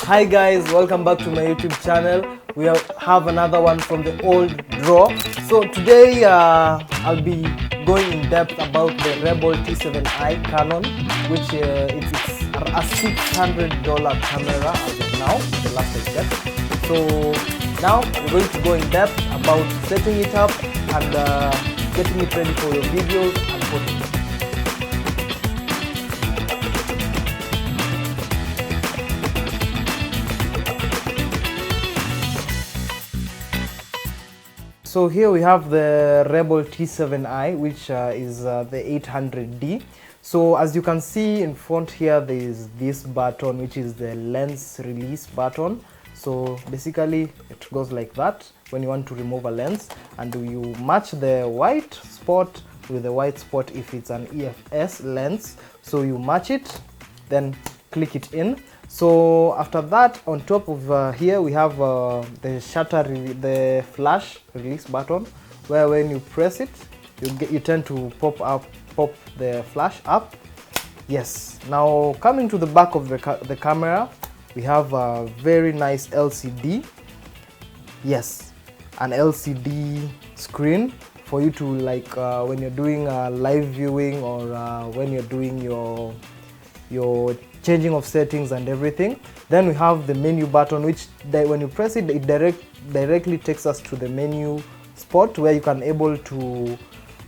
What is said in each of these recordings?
Hi guys, welcome back to my YouTube channel. We have another one from the old drawer. So today I'll be going in depth about the Rebel T7i Canon, which it's a $600 camera as of now, the last I checked. So now we're going to go in depth about setting it up and getting it ready for your videos and photos. So here we have the Rebel T7i, which is the 800D. So as you can see in front here, there is this button, which is the lens release button. So basically it goes like that when you want to remove a lens, and you match the white spot with the white spot if it's an EFS lens. So you match it, then click it in. So after that, on top of here we have the flash release button, where when you press it, you tend to pop the flash up. Yes. Now coming to the back of the camera, we have a very nice LCD. Yes, an LCD screen for you to when you're doing live viewing, or when you're doing your changing of settings and everything. Then we have the menu button, which when you press it, it directly takes us to the menu spot, where you can able to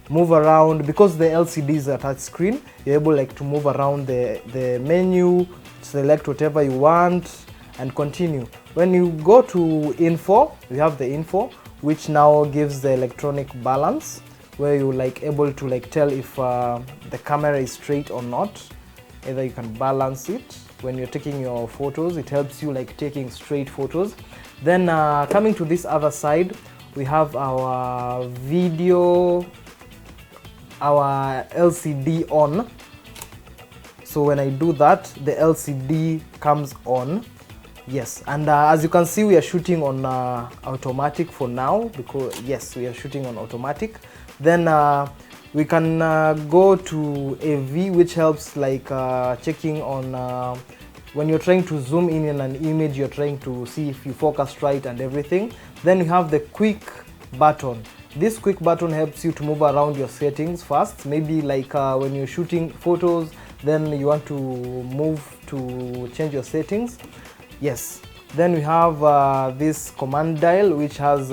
move around. Because the LCD is a touch screen, you're able to move around the menu, select whatever you want and continue. When you go to info, we have the info, which now gives the electronic balance, where you able to tell if the camera is straight or not. Either you can balance it when you're taking your photos. It helps you taking straight photos. Then coming to this other side, we have our video, our LCD on. So when I do that, the LCD comes on. Yes, and as you can see, we are shooting on automatic for now, because yes, we are shooting on automatic. Then we can go to AV, which helps checking on when you're trying to zoom in an image, you're trying to see if you focus right and everything. Then we have the quick button. This quick button helps you to move around your settings fast. Maybe when you're shooting photos, then you want to move to change your settings. Yes. Then we have this command dial, which has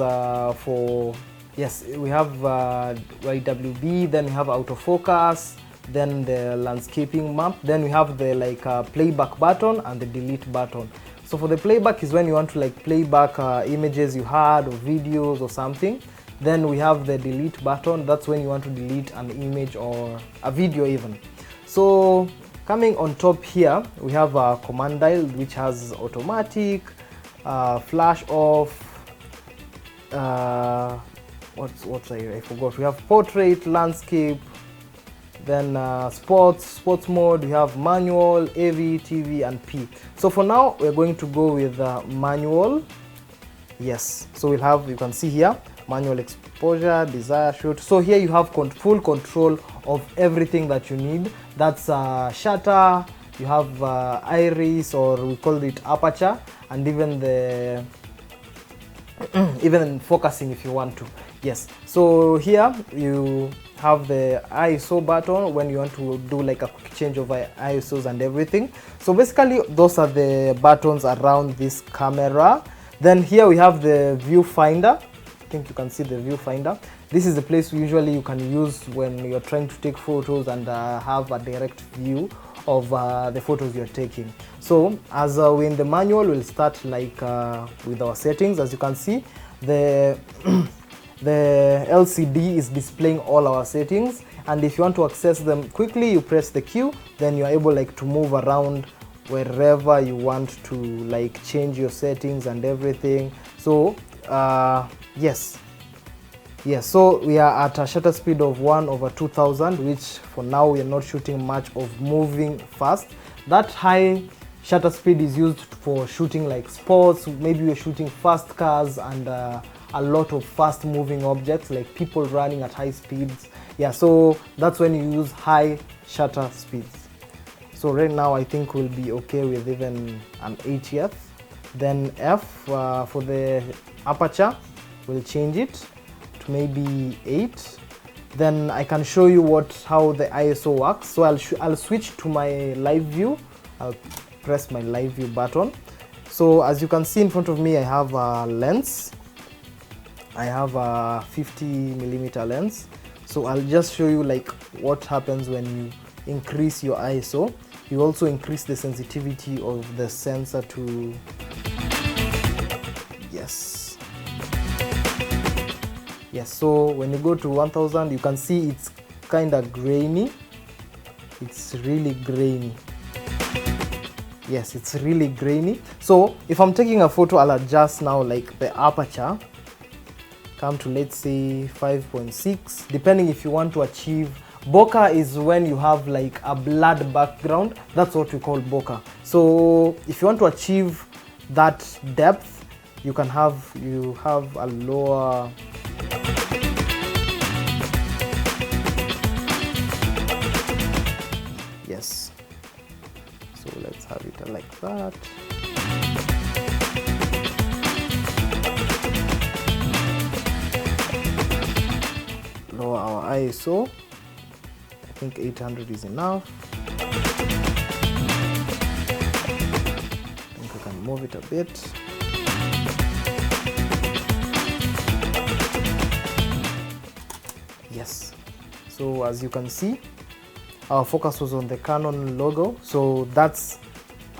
yes, we have YWB, then we have autofocus, then the landscaping map, then we have the playback button and the delete button. So for the playback is when you want to play back images you had, or videos or something. Then we have the delete button. That's when you want to delete an image or a video even. So coming on top here, we have a command dial, which has automatic, flash off, I forgot. We have portrait, landscape, then sports mode. We have manual, AV, TV and P. So for now we're going to go with manual. Yes, so we'll have, you can see here, manual exposure, desire shoot. So here you have full control of everything that you need. That's shutter, you have iris, or we call it aperture, and even the even focusing if you want to. Yes, so here you have the ISO button when you want to do a quick change of ISOs and everything. So basically those are the buttons around this camera. Then here we have the viewfinder. I think you can see the viewfinder. This is the place usually you can use when you're trying to take photos and have a direct view of the photos you're taking. So as we're in the manual, we'll start with our settings. As you can see, the LCD is displaying all our settings, and if you want to access them quickly, you press the Q, then you're able to move around wherever you want to change your settings and everything. So yes, so we are at a shutter speed of 1/2000, which for now we are not shooting much of moving fast. That high shutter speed is used for shooting sports. Maybe you're shooting fast cars and a lot of fast moving objects, like people running at high speeds. Yeah, so that's when you use high shutter speeds. So right now I think we'll be okay with even an 80th Then F for the aperture, we'll change it to maybe 8. Then I can show you how the ISO works. So I'll switch to my live view. I'll press my live view button. So as you can see in front of me, I have a lens. I have a 50mm lens. So I'll just show you like what happens when you increase your ISO. You also increase the sensitivity of the sensor to, yes, so when you go to 1000, you can see it's kind of grainy. It's really grainy. Yes, it's really grainy. So if I'm taking a photo, I'll adjust now like the aperture, come to, let's say, 5.6, depending if you want to achieve bokeh. Is when you have like a blurred background. That's what we call bokeh. So if you want to achieve that depth, you have a lower, yes, so let's have it like that. Lower our ISO. I think 800 is enough. I think we can move it a bit. Yes, so as you can see, our focus was on the Canon logo, so that's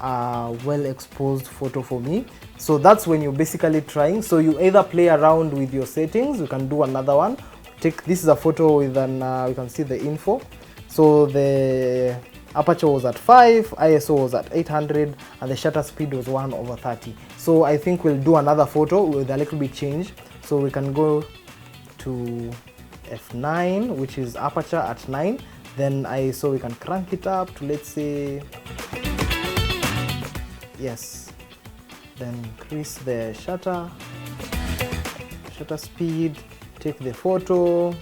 a well exposed photo for me. So that's when you're basically trying. So you either play around with your settings. We can do another one. This is a photo with an you can see the info. So the aperture was at 5, ISO was at 800, and the shutter speed was 1/30. So I think we'll do another photo with a little bit change. So we can go to f9, which is aperture at 9. Then ISO, we can crank it up to, let's say, yes. Then increase the shutter speed, take the photo.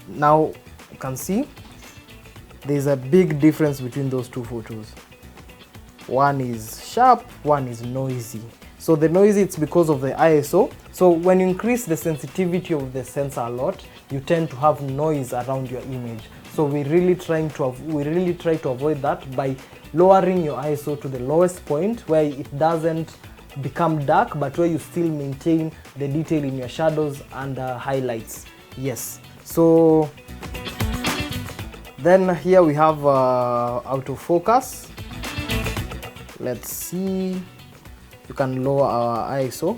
Now you can see there's a big difference between those two photos. One is sharp, one is noisy. So the noisy, it's because of the ISO. So when you increase the sensitivity of the sensor a lot, you tend to have noise around your image. So we really try to avoid that by lowering your ISO to the lowest point, where it doesn't become dark, but where you still maintain the detail in your shadows and highlights. Yes. So then here we have autofocus. Let's see. You can lower our ISO.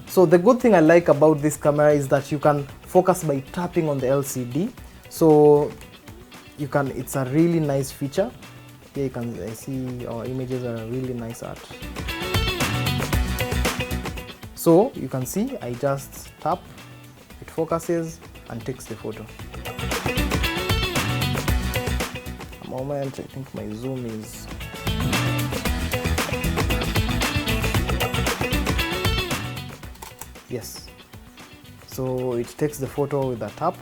So the good thing I like about this camera is that you can focus by tapping on the LCD. So it's a really nice feature. Here you can see our images are really nice art. So you can see I just tap, it focuses and takes the photo. A moment, I think my zoom is, yes. So it takes the photo with a tap.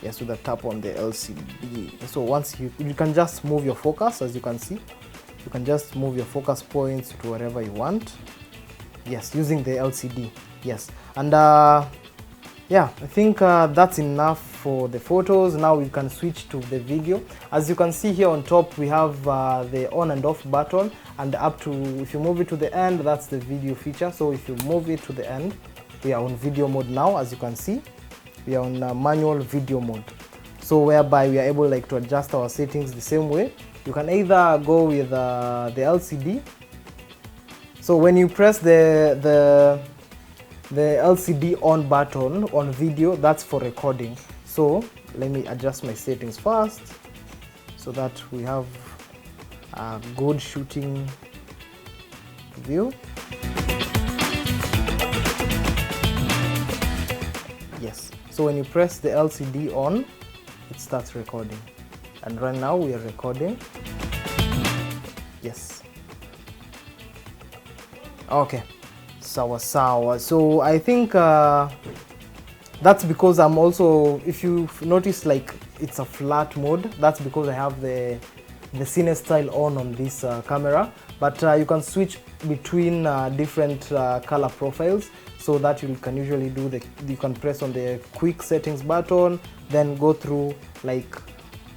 Yes, with a tap on the LCD. So once you can just move your focus, as you can see. You can just move your focus points to wherever you want. Yes, using the LCD. Yes. And yeah, I think that's enough for the photos. Now we can switch to the video. As you can see here on top, we have the on and off button, and if you move it to the end, that's the video feature. So if you move it to the end, we are on video mode now. As you can see, we are on manual video mode. So whereby we are able to adjust our settings the same way. You can either go with the LCD. So when you press the LCD on button on video, that's for recording. So let me adjust my settings first so that we have a good shooting view. Yes, so when you press the LCD on, it starts recording, and right now we are recording. Yes. Okay. Sawa. So I think that's because I'm also, if you notice, it's a flat mode. That's because I have the cine style on this camera, but you can switch between different color profiles, so that you can usually do you can press on the quick settings button, then go through, like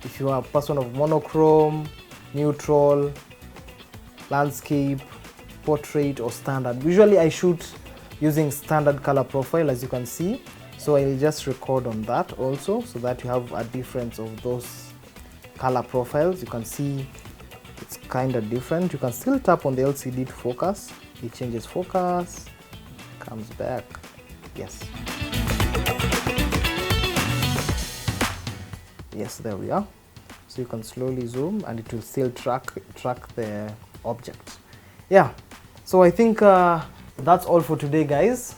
if you are a person of monochrome, neutral, landscape, portrait, or standard. Usually I shoot using standard color profile, as you can see, so I'll just record on that also, so that you have a difference of those color profiles. You can see it's kind of different. You can still tap on the LCD to focus. It changes focus, comes back. Yes, there we are. So you can slowly zoom and it will still track the object. Yeah, so I think that's all for today, guys.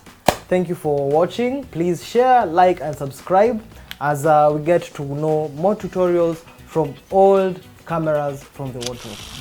Thank you for watching. Please share, like, and subscribe as we get to know more tutorials from old cameras from the wardrobe.